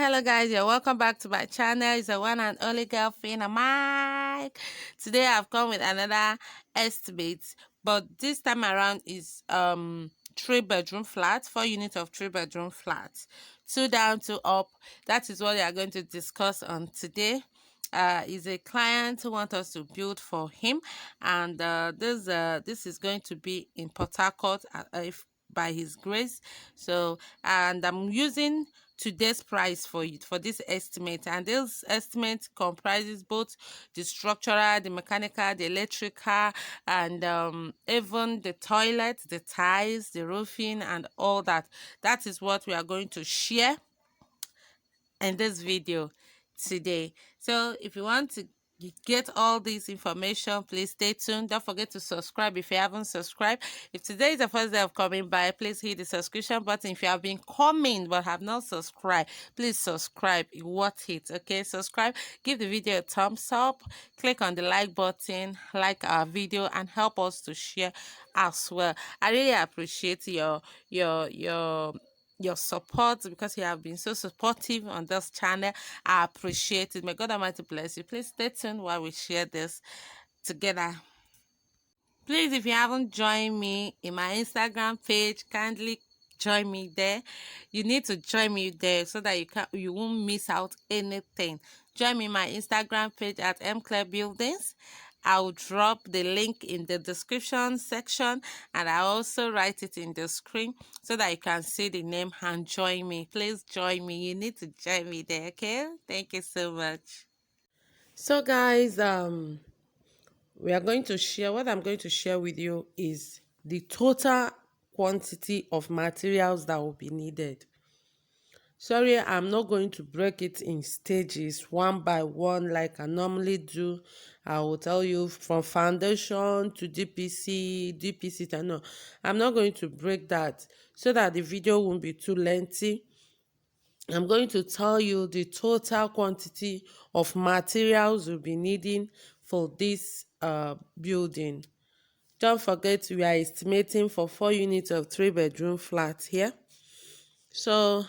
Hello guys, you're welcome back to my channel. It's the one and only girl Rufina Mike. Today I've come with another estimate, but this time around is 3-bedroom flat, 4 units of 3-bedroom flats, 2 down, 2 up. That is what we are going to discuss on today. Is a client who wants us to build for him, and this is going to be in Port Harcourt, if by his grace. So, and I'm using today's price for it for this estimate, and this estimate comprises both the structural, the mechanical, the electrical, and even the toilet, the tiles, the roofing, and all that. That is what we are going to share in this video today. So if you want to get all this information, please stay tuned. Don't forget to subscribe if you haven't subscribed. If today is the first day of coming by, please hit the subscription button. If you have been coming but have not subscribed, please subscribe. It's worth it. Okay, subscribe, give the video a thumbs up, click on the like button, like our video, and help us to share as well. I really appreciate your support, because you have been so supportive on this channel. I appreciate it. May God Almighty bless you. Please stay tuned while we share this together. Please, if you haven't joined me in my Instagram page, kindly join me there. You need to join me there so that you won't miss out anything. Join me in my Instagram page at mclarebuildings. I'll drop the link in the description section, and I also write it in the screen so that you can see the name and join me. Please join me. You need to join me there, okay? Thank you so much. So guys, we are going to share, what I'm going to share with you is the total quantity of materials that will be needed. Sorry, I'm not going to break it in stages one by one like I normally do. I will tell you from foundation to DPC to no. I'm not going to break that so that the video won't be too lengthy. I'm going to tell you the total quantity of materials we'll be needing for this building. Don't forget, we are estimating for 4 units of 3-bedroom flat here. So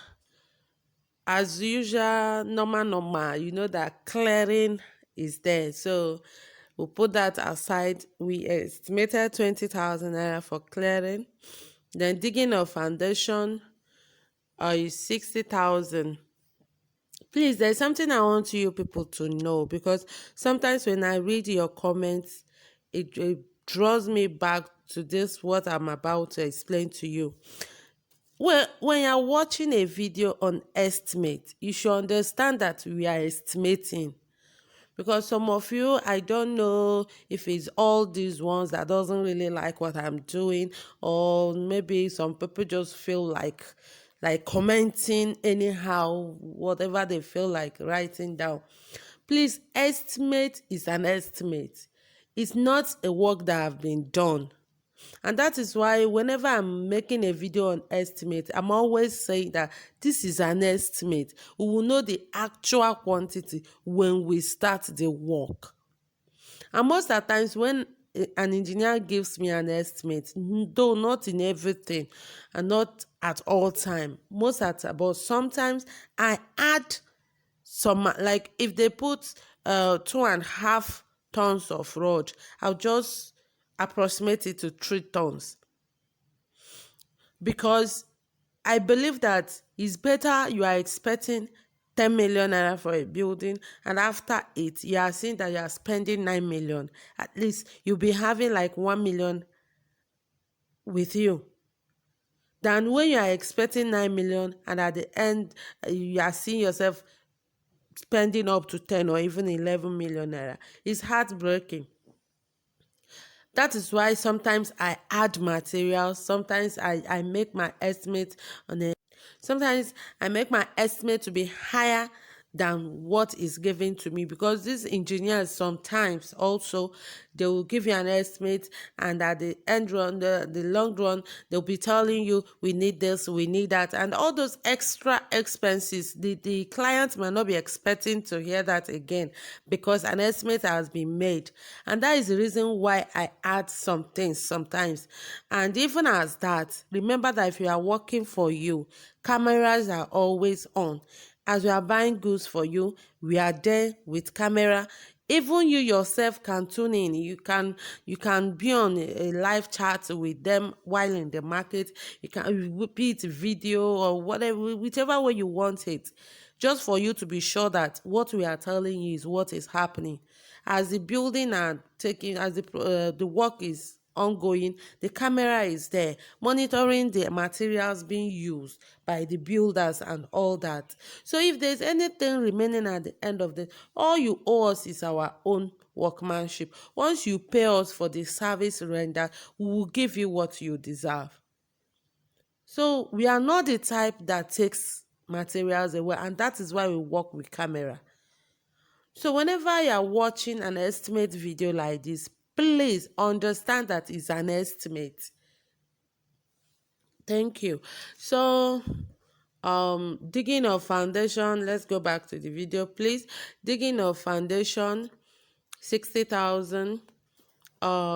as usual, normal, you know that clearing is there. So we'll put that aside. We estimated 20,000 naira for clearing. Then digging a foundation is 60,000. Please, there's something I want you people to know, because sometimes when I read your comments, it draws me back to this, what I'm about to explain to you. Well, when you're watching a video on estimate, you should understand that we are estimating. Because some of you, I don't know if it's all these ones that doesn't really like what I'm doing, or maybe some people just feel like commenting anyhow, whatever they feel like writing down. Please, estimate is an estimate. It's not a work that have been done. And that is why whenever I'm making a video on estimate, I'm always saying that this is an estimate. We will know the actual quantity when we start the work. And most of the times when an engineer gives me an estimate, though not in everything and not at all time, but sometimes I add some, like if they put 2.5 tons of rod, I'll just approximate it to 3 tons, because I believe that it's better you are expecting 10 million naira for a building, and after it you are seeing that you are spending 9 million. At least you'll be having like 1 million with you, than when you are expecting 9 million and at the end you are seeing yourself spending up to 10 or even 11 million naira. It's heartbreaking. That is why sometimes I add materials. Sometimes I make my estimate sometimes I make my estimate to be higher than what is given to me, because these engineers sometimes also, they will give you an estimate, and at the end run, the long run, they'll be telling you we need this, we need that, and all those extra expenses, the client might not be expecting to hear that again, because an estimate has been made. And that is the reason why I add some things sometimes. And even as that, remember that if you are working for you, cameras are always on. as we are buying goods for you, we are there with camera. Even you yourself can tune in. You can be on a live chat with them while in the market. You can be it video or whatever, whichever way you want it, just for you to be sure that what we are telling you is what is happening. As the building are taking, as the work is ongoing, the camera is there monitoring the materials being used by the builders and all that. So if there's anything remaining at the end of the, all you owe us is our own workmanship. Once you pay us for the service rendered, we will give you what you deserve. So we are not the type that takes materials away, and that is why we work with camera. So whenever you are watching an estimate video like this, please understand that it's an estimate. Thank you. So digging of foundation, let's go back to the video, please. Digging of foundation, 60,000.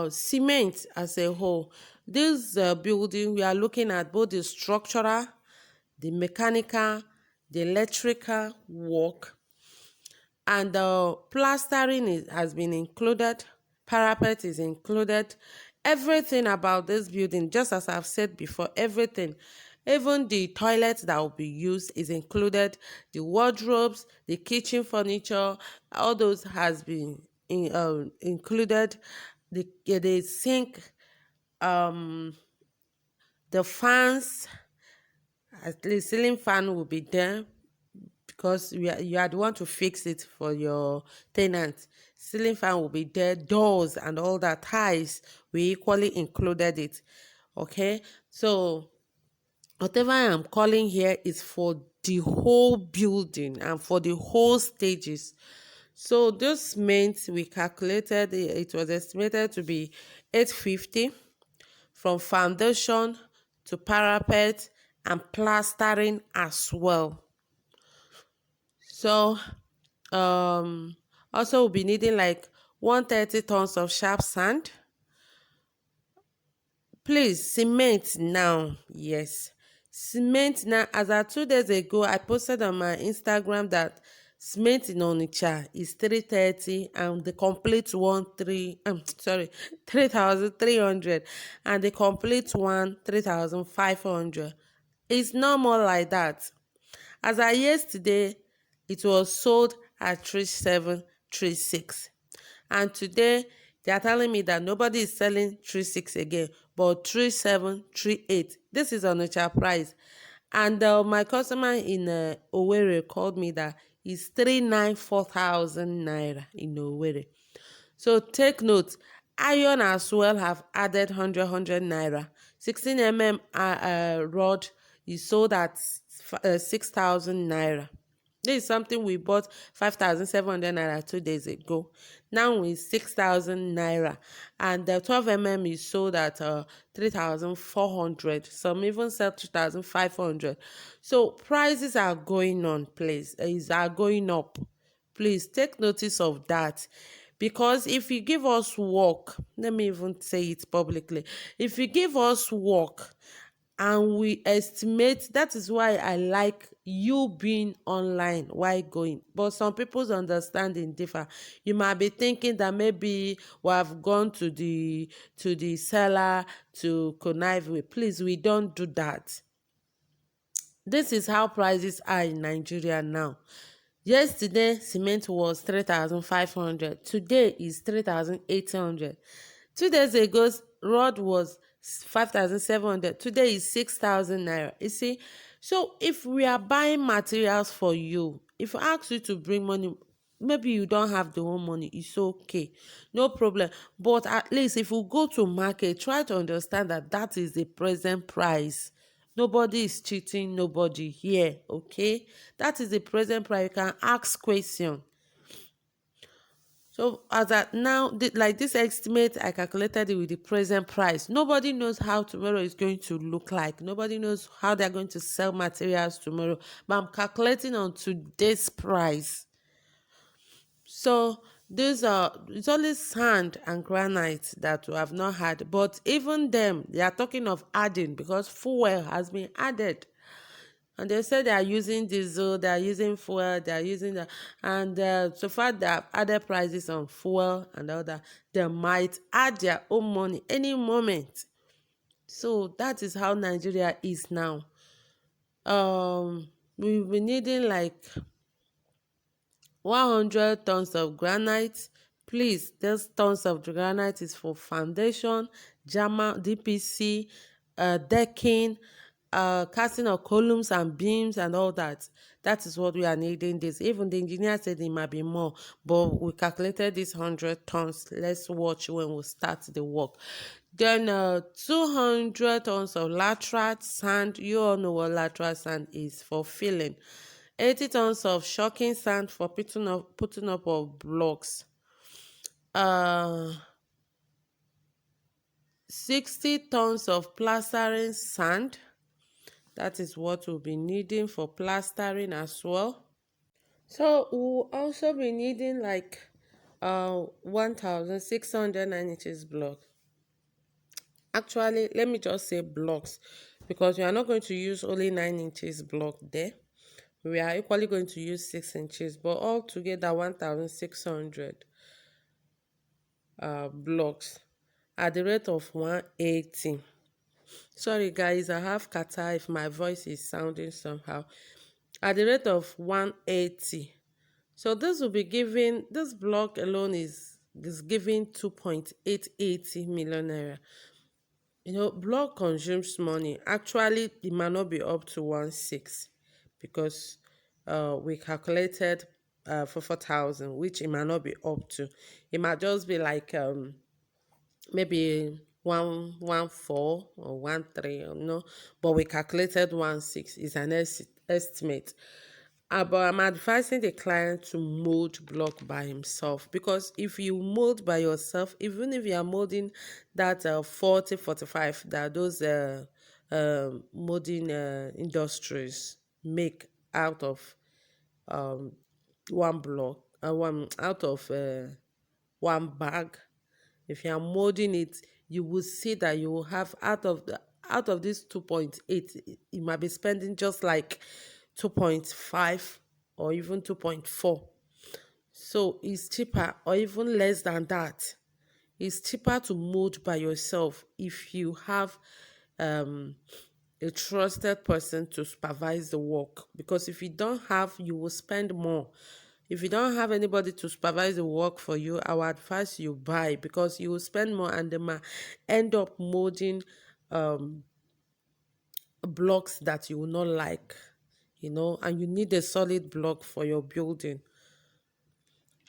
Cement as a whole. This building, we are looking at both the structural, the mechanical, the electrical work, and plastering has been included, parapet is included. Everything about this building, just as I've said before, everything, even the toilets that will be used is included. The wardrobes, the kitchen furniture, all those has been included. The sink, the fans, at least ceiling fan will be there, because you had want to fix it for your tenant. Ceiling fan will be there, doors and all that, ties, we equally included it. Okay, so whatever I am calling here is for the whole building and for the whole stages. So this meant we calculated it was estimated to be 850 from foundation to parapet and plastering as well. So also we'll be needing like 130 tons of sharp sand. Please, cement now. Yes, cement now. As of 2 days ago, I posted on my Instagram that cement in Onitsha is 330 and the complete one 3,300, and the complete one 3,500. It's not more like that. As of yesterday, it was sold at 3736, and today they are telling me that nobody is selling 36 again, but 3738. This is on a price. And my customer in Owerri called me that it's 394,000 naira in Owerri. So take note, iron as well have added 100 naira. 16 rod is sold at 6,000 naira. This is something we bought 5,700 naira 2 days ago. Now it's 6,000 naira. And the 12 is sold at 3,400. Some even sell 2,500. So prices are going on, please. Are going up. Please take notice of that. Because if you give us work, let me even say it publicly. If you give us work, and we estimate, that is why I like you being online while going. But some people's understanding differ. You might be thinking that maybe we have gone to the seller to connive with. Please, we don't do that. This is how prices are in Nigeria now. Yesterday, cement was 3,500. Today is 3,800. 2 days ago, rod was 5,700. Today is 6,000 naira. You see, so if we are buying materials for you, if I ask you to bring money, maybe you don't have the whole money, it's okay, no problem. But at least if we go to market, try to understand that that is the present price. Nobody is cheating nobody here, okay? That is the present price. You can ask question. So as at now, like this estimate, I calculated it with the present price. Nobody knows how tomorrow is going to look like. Nobody knows how they're going to sell materials tomorrow. But I'm calculating on today's price. So these are, it's only sand and granite that we have not had. But even them, they are talking of adding, because fuel has been added. And they say they are using diesel, they are using fuel, they are using the, and so far they have added prices on fuel and all that. They might add their own money any moment. So that is how Nigeria is now. We'll be needing like 100 tons of granite. Please, those tons of granite is for foundation, JAMA, DPC, decking, casting of columns and beams and all that. That is what we are needing this. Even the engineer said it might be more, but we calculated this 100 tons. Let's watch when we start the work. Then 200 tons of laterite sand. You all know what laterite sand is, for filling. 80 tons of shocking sand for putting up of blocks. Uh, 60 tons of plastering sand. That is what we'll be needing for plastering as well. So we'll also be needing like 1,600 9 inches block. Actually, let me just say blocks, because we are not going to use only 9 inches block there. We are equally going to use 6 inches, but all together 1,600 blocks at the rate of 180. Sorry guys, I have kata if my voice is sounding somehow. At the rate of 180. So this will be giving, this block alone is giving 2.880 million naira. You know, block consumes money. Actually, it might not be up to 1.6, because we calculated for 4,000, which it might not be up to. It might just be like maybe 1.14 or 1.3, you know, but we calculated 1.6 is an estimate. But I'm advising the client to mold block by himself, because if you mold by yourself, even if you are molding that 40-45 that those molding industries make out of one block, one out of one bag, if you are molding it, you will see that you will have out of this 2.8, you might be spending just like 2.5 or even 2.4. So it's cheaper, or even less than that. It's cheaper to mold by yourself if you have a trusted person to supervise the work, because if you don't have, you will spend more. If you don't have anybody to supervise the work for you, I would advise you buy, because you will spend more and they might end up molding blocks that you will not like, you know, and you need a solid block for your building.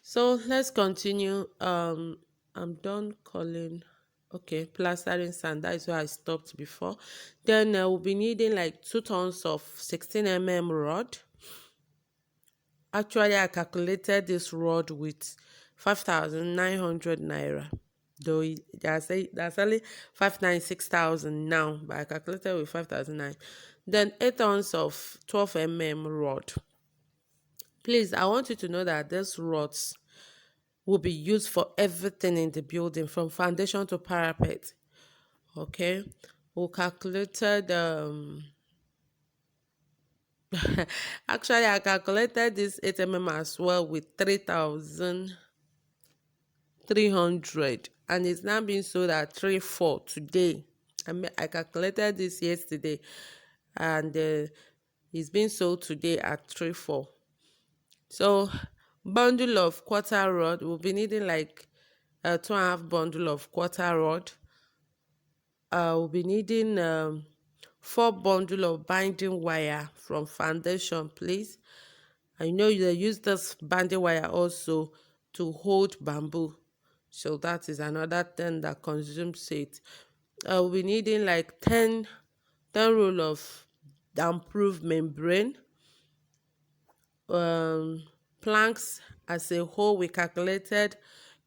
So let's continue. I'm done calling. Okay, plastering sand, that is where I stopped before. Then we'll be needing like 2 tons of 16 mm rod. Actually, I calculated this rod with 5,900 naira. Though that's only 596,000 now, but I calculated with 5,009. Then 8 tons of 12 mm rod. Please, I want you to know that these rods will be used for everything in the building, from foundation to parapet. Okay, we calculated actually I calculated this 8 mm as well with 3,300, and it's now being sold at 3,400 today. I calculated this yesterday, and it's being sold today at 3,400. So bundle of quarter rod, we'll be needing like 2.5 bundle of quarter rod. We'll be needing 4 bundle of binding wire from foundation, please. I know they use this binding wire also to hold bamboo, so that is another thing that consumes it. We'll be needing like 10 roll of damp-proof membrane. Planks as a whole, we calculated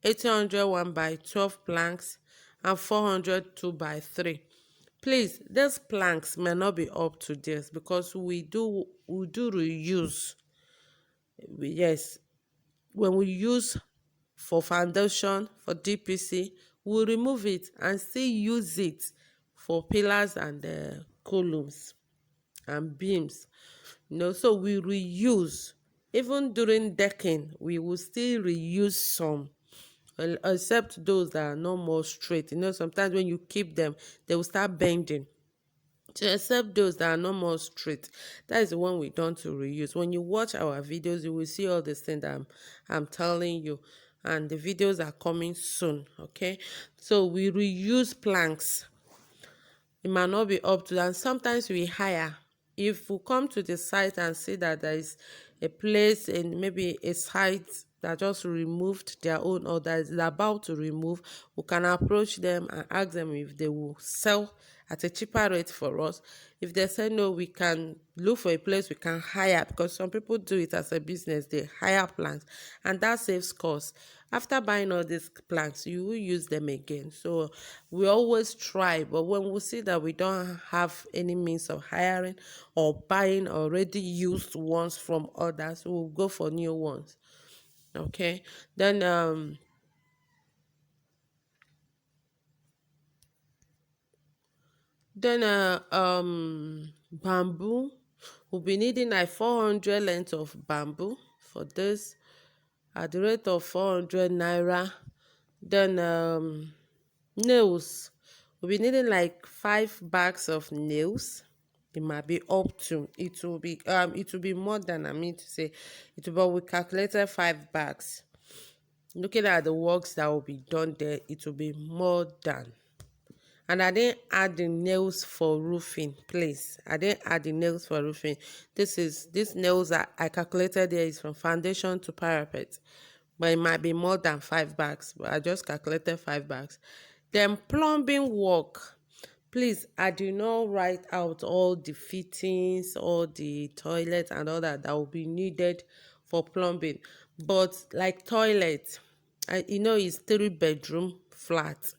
800 1x12 planks and 400 2x3. Please, these planks may not be up to this, because we do reuse. Yes, when we use for foundation, for DPC, we'll remove it and still use it for pillars and columns. and beams. So we reuse. Even during decking, we will still reuse some, except those that are not more straight. Sometimes when you keep them, they will start bending. So except those that are not more straight, that is the one we don't to reuse. When you watch our videos, you will see all the things that I'm telling you, and the videos are coming soon. Okay, so we reuse planks. It might not be up to that. And sometimes we hire. If we come to the site and see that there is a place in maybe a site that just removed their own, or that is about to remove, we can approach them and ask them if they will sell at a cheaper rate for us. If they say no, we can look for a place we can hire, because some people do it as a business. They hire plants, and that saves costs. After buying all these plants, you will use them again. So we always try, but when we see that we don't have any means of hiring or buying already used ones from others, we'll go for new ones. Okay, bamboo. We'll be needing like 400 lengths of bamboo for this, at the rate of 400 naira. Then nails. We'll be needing like 5 bags of nails. It might be up to, it will be more than, I mean to say, but we calculated 5 bags. Looking at the works that will be done there, it will be more than. And I didn't add the nails for roofing, please. I didn't add the nails for roofing. This nails that I calculated there is from foundation to parapet. But it might be more than 5 bags. But I just calculated 5 bags. Then plumbing work. Please, I do not write out all the fittings, all the toilet and all that will be needed for plumbing. But like toilet, it's 3 bedroom flat,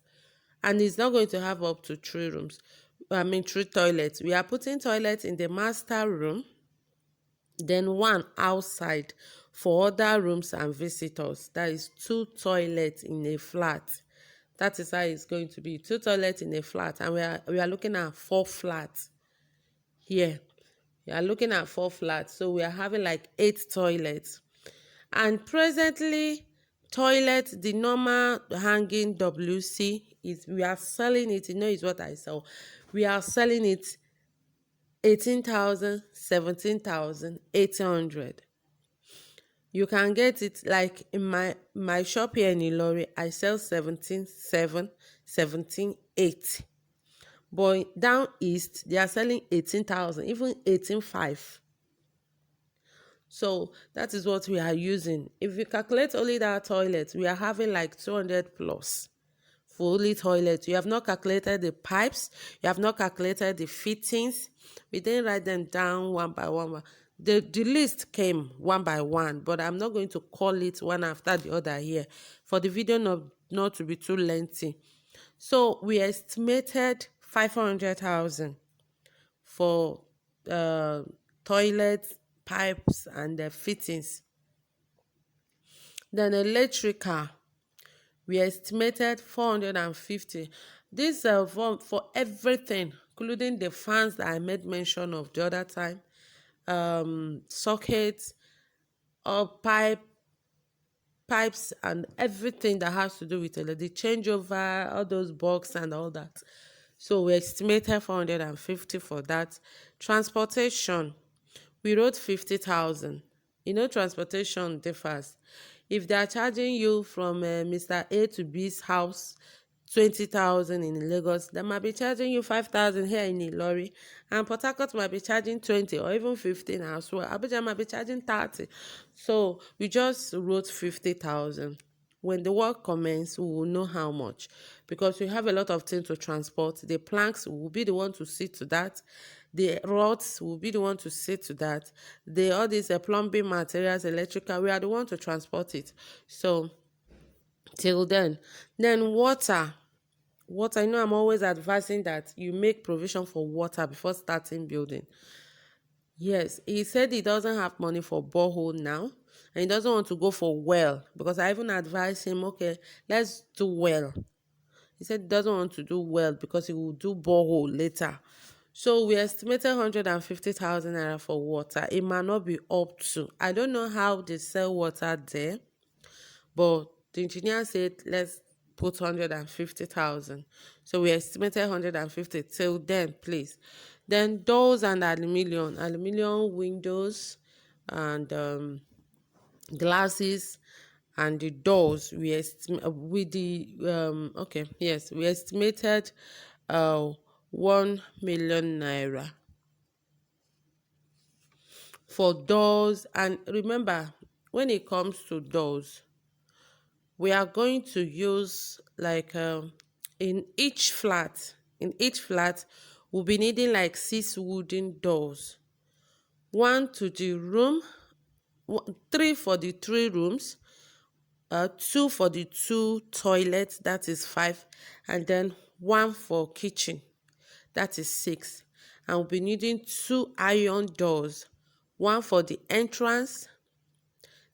and it's not going to have up to 3 rooms. I mean 3 toilets. We are putting toilets in the master room, then one outside for other rooms and visitors. That is 2 toilets in a flat. That is how it's going to be. 2 toilets in a flat, and we are looking at 4 flats here. We are looking at 4 flats, so we are having like 8 toilets. And presently, toilet, the normal hanging WC, is we are selling it. Is what I sell. We are selling it 18,000, 17,800. You can get it like in my shop here in Ilorin. I sell 17,700, 17,800. But down east, they are selling 18,000, even 18,500. So that is what we are using. If we calculate only that toilet, we are having like 200 plus fully toilet. You have not calculated the pipes. You have not calculated the fittings. We didn't write them down one by one. The list came one by one, but I'm not going to call it one after the other here for the video not to be too lengthy. So we estimated 500,000 for toilets, pipes, and the fittings. Then electrical, we estimated 450. This for everything, including the fans that I made mention of the other time, sockets, or pipes, and everything that has to do with the changeover, all those box and all that. So we estimated 450 for that. Transportation, we wrote 50,000. Transportation differs. If they are charging you from Mr. A to B's house 20,000 in Lagos, they might be charging you 5,000 here in Ilorin, and Port Harcourt might be charging 20 or even 15 as well. Abuja might be charging 30. So we just wrote 50,000. When the work commences, we will know how much, because we have a lot of things to transport. The planks will be the one to see to that. The rods will be the one to see to that. All these plumbing materials, electrical, we are the one to transport it. So till then water. I'm always advising that you make provision for water before starting building. Yes, he said he doesn't have money for borehole now, and he doesn't want to go for well, because I even advised him, okay, let's do well. He said he doesn't want to do well because he will do borehole later. So we estimated 150,000 naira for water. It might not be up to. I don't know how they sell water there, but the engineer said let's put 150,000. So we estimated 150 till then, please. Then doors and aluminium windows and glasses and the doors we with the okay, yes, we estimated uh 1 million naira for doors. And remember, when it comes to doors, we are going to use like in each flat we'll be needing like 6 wooden doors, one to the room, three for the 3 rooms, two for the 2 toilets, that is 5, and then one for kitchen, that is 6. And we'll be needing 2 iron doors, one for the entrance,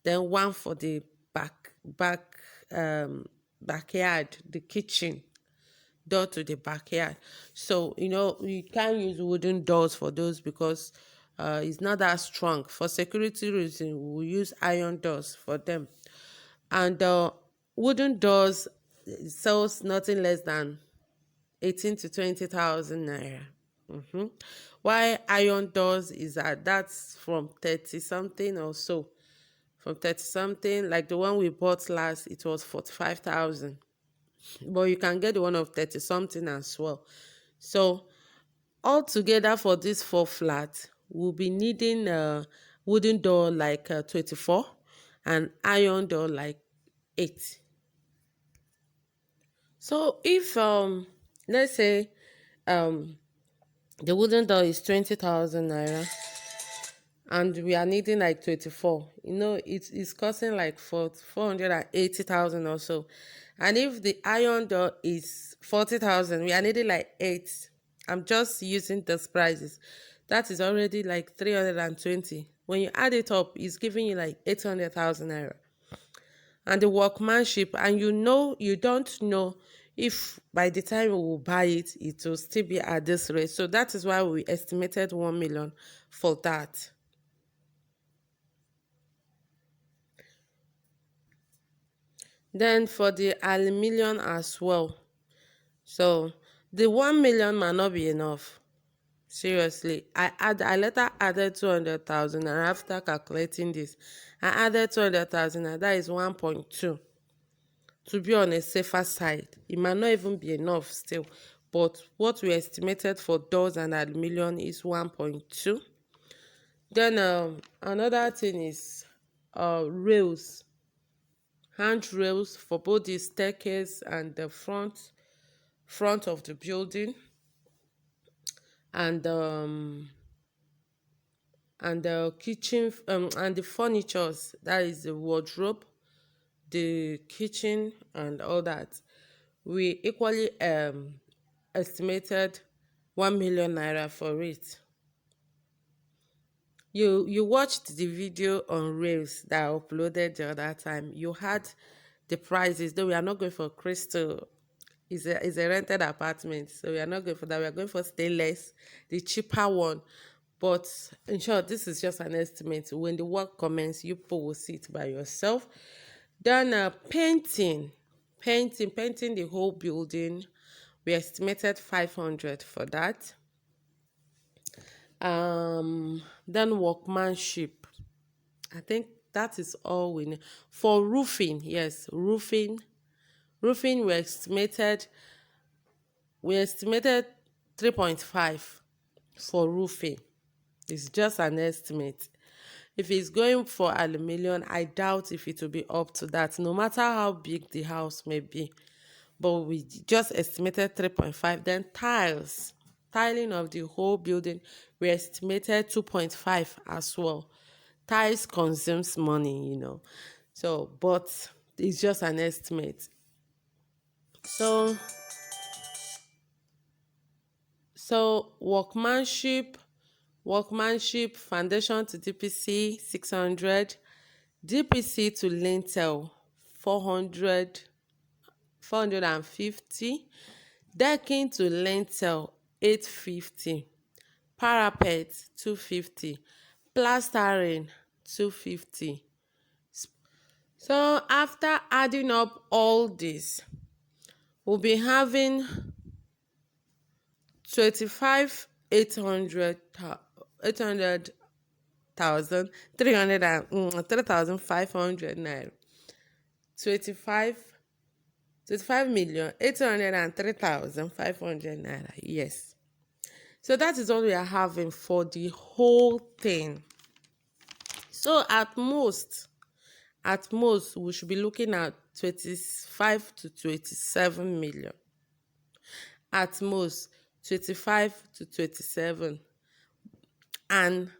then one for the um backyard, the kitchen door to the backyard. So you can't use wooden doors for those because it's not that strong. For security reason, we'll use iron doors for them. And wooden doors sells nothing less than 18 to 20,000 naira. Why iron doors is that's from 30 something or so. From 30 something, like the one we bought last, it was 45,000. But you can get the one of 30 something as well. So altogether for this 4 flats, we'll be needing a wooden door like 24 and iron door like 8. So if let's say um the wooden door is 20,000 naira and we are needing like 24, it's costing like 480,000 or so. And if the iron door is 40,000, we are needing like 8. I'm just using those prices. That is already like 320. When you add it up, it's giving you like 800,000 naira. And the workmanship, and you don't know if by the time we will buy it, it will still be at this rate. So that is why we estimated 1 million for that. Then for the aluminium as well. So the 1 million might not be enough. Seriously, I later added 200,000, and after calculating this, I added 200,000, and that is 1.2. To be on a safer side, it might not even be enough still. But what we estimated for doors and aluminium is 1.2. Then another thing is rails, handrails for both the staircase and the front of the building, and the kitchen, and the furnitures, that is the wardrobe, the kitchen and all that. We equally estimated 1 million naira for it. You watched the video on rails that I uploaded the other time. You had the prices, though we are not going for crystal. It's a rented apartment, so we are not going for that. We are going for stainless, the cheaper one. But in short, this is just an estimate. When the work commences, you people will see it by yourself. Then painting the whole building. We estimated 500 for that. Then workmanship, I think that is all we need. For roofing, yes, roofing we estimated 3.5 for roofing. It's just an estimate. If it's going for aluminium, I doubt if it will be up to that, no matter how big the house may be. But we just estimated 3.5. Then tiling of the whole building, we estimated 2.5 as well. Tiles consumes money. So, but it's just an estimate. So workmanship, foundation to DPC 600, DPC to lintel 450, decking to lintel 850, parapet 250, plastering 250. So after adding up all this, we'll be having 25 800 800,000 300 and 3,500 naira. 25 25,803,500 naira. Yes. So that is what we are having for the whole thing. So at most, we should be looking at 25 to 27 million. At most, 25 to 27. And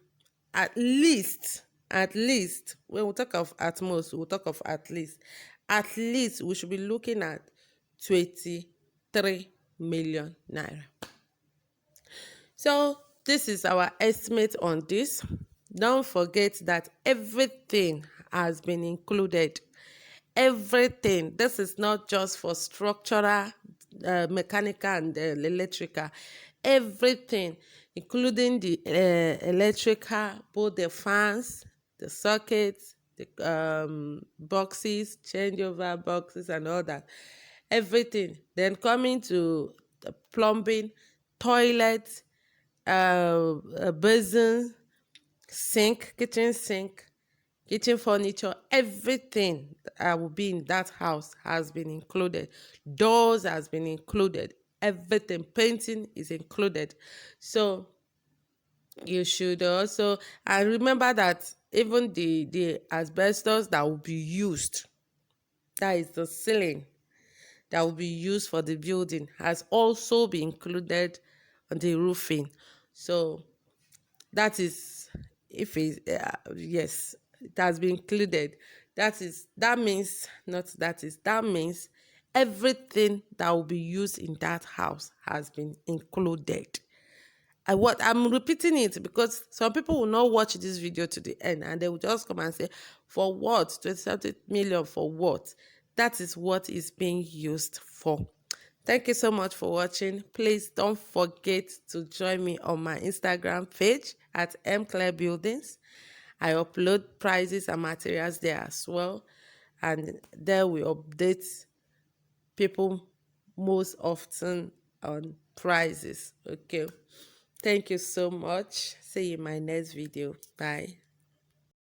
at least, when we talk of at most, we'll talk of at least we should be looking at 23 million naira. So this is our estimate on this. Don't forget that everything has been included. Everything. This is not just for structural, mechanical, and electrical. Everything, including the electrical, both the fans, the sockets, the boxes, changeover boxes, and all that. Everything. Then coming to the plumbing, toilet, a basin, sink, kitchen furniture, everything that will be in that house has been included. Doors has been included. Everything, painting is included. So you should also, and remember that even the asbestos that will be used, that is the ceiling that will be used for the building, has also been included on the roofing. So that is, if it yes, it has been included. That means everything that will be used in that house has been included. I'm repeating it because some people will not watch this video to the end and they will just come and say, for what? 27 million for what? That is what is being used for. Thank you so much for watching. Please don't forget to join me on my Instagram page at mclaire buildings. I upload prices and materials there as well. And there we update people most often on prices. Okay. Thank you so much. See you in my next video. Bye.